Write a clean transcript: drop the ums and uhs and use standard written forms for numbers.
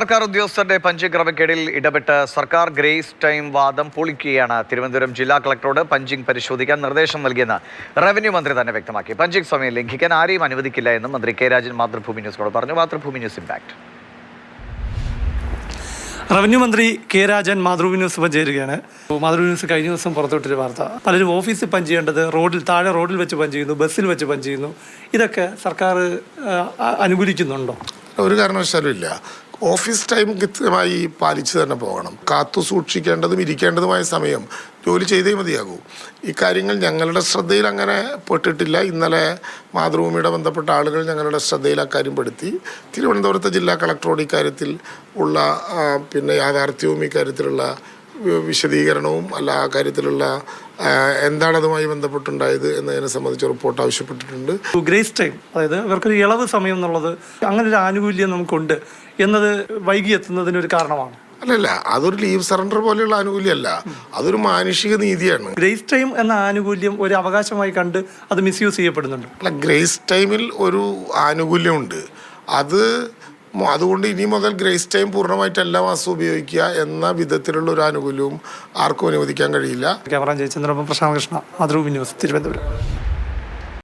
സർക്കാർ ഉദ്യോഗസ്ഥരുടെ പഞ്ചിംഗ് ക്രമക്കേടിൽ ഇടപെട്ട് സർക്കാർ ഗ്രേസ് ടൈം വാദം പൊളിക്കുകയാണ്. തിരുവനന്തപുരം ജില്ലാ കളക്ടറോട് പഞ്ചിംഗ് പരിശോധിക്കാൻ നിർദ്ദേശം നൽകിയെന്ന് റവന്യൂ മന്ത്രി തന്നെ വ്യക്തമാക്കി. പഞ്ചിംഗ് സമയം ലംഘിക്കാൻ ആരെയും അനുവദിക്കില്ല എന്നും മന്ത്രി കെ രാജൻ മാതൃഭൂമി ന്യൂസിനോട് പറഞ്ഞു. Mathrubhumi news impact. റവന്യൂ മന്ത്രി കെ രാജൻ മാതൃഭൂമി ന്യൂസ് ഇപ്പോൾ ചേരുകയാണ്. മാതൃഭൂമി ന്യൂസ് കഴിഞ്ഞ ദിവസം പുറത്തുവിട്ടൊരു വാർത്ത, പലരും ഓഫീസിൽ പഞ്ച് ചെയ്യേണ്ടത് താഴെ റോഡിൽ വെച്ച് പഞ്ച് ചെയ്യുന്നു, ബസ്സിൽ വെച്ച് പഞ്ച് ചെയ്യുന്നു. ഇതൊക്കെ സർക്കാർ അനുകൂലിക്കുന്നുണ്ടോ? ഒരു കാരണവശാലും ഇല്ല. ഓഫീസ് ടൈം കൃത്യമായി പാലിച്ച് തന്നെ പോകണം. കാത്തു സൂക്ഷിക്കേണ്ടതും ഇരിക്കേണ്ടതുമായ സമയം ജോലി ചെയ്തേ മതിയാകൂ. ഈ കാര്യങ്ങൾ ഞങ്ങളുടെ ശ്രദ്ധയിൽ അങ്ങനെ പെട്ടിട്ടില്ല. ഇന്നലെ മാതൃഭൂമിയുടെ ബന്ധപ്പെട്ട ആളുകൾ ഞങ്ങളുടെ ശ്രദ്ധയിൽ അക്കാര്യം പെടുത്തി. തിരുവനന്തപുരത്തെ ജില്ലാ കളക്ടറോട് ഇക്കാര്യത്തിൽ ഉള്ള യാഥാർത്ഥ്യവും ഇക്കാര്യത്തിലുള്ള വിശദീകരണവും അല്ല ആ കാര്യത്തിലുള്ള എന്താണ് അതുമായി ബന്ധപ്പെട്ടുണ്ടായത് എന്നതിനെ സംബന്ധിച്ച് റിപ്പോർട്ട് ആവശ്യപ്പെട്ടിട്ടുണ്ട്. ഗ്രേസ് ടൈം, അതായത് ഇവർക്കൊരു ഇളവ് സമയം എന്നുള്ളത്, അങ്ങനെ ഒരു ആനുകൂല്യം നമുക്കുണ്ട് എന്നത് വൈകി എത്തുന്നതിനൊരു കാരണമാണ്. അല്ലല്ല, അതൊരു ലീവ് സറണ്ടർ പോലെയുള്ള ആനുകൂല്യമല്ല, അതൊരു മാനുഷിക നീതിയാണ്. ഗ്രേസ് ടൈം എന്ന ആനുകൂല്യം ഒരു അവകാശമായി കണ്ട് അത് മിസ്യൂസ് ചെയ്യപ്പെടുന്നുണ്ട്. അല്ല, ഗ്രേസ് ടൈമിൽ ഒരു ആനുകൂല്യമുണ്ട്. അതുകൊണ്ട് ഇനി മുതൽ ഗ്രേസ് ടൈം പൂർണ്ണമായിട്ട് എല്ലാ മാസവും ഉപയോഗിക്കുക എന്ന വിധത്തിലുള്ള ഒരു ആനുകൂല്യവും ആർക്കും അനുവദിക്കാൻ കഴിയില്ല. Camera Jayachandran, Prashanth Krishna, Mathrubhumi news, Thiruvananthapuram.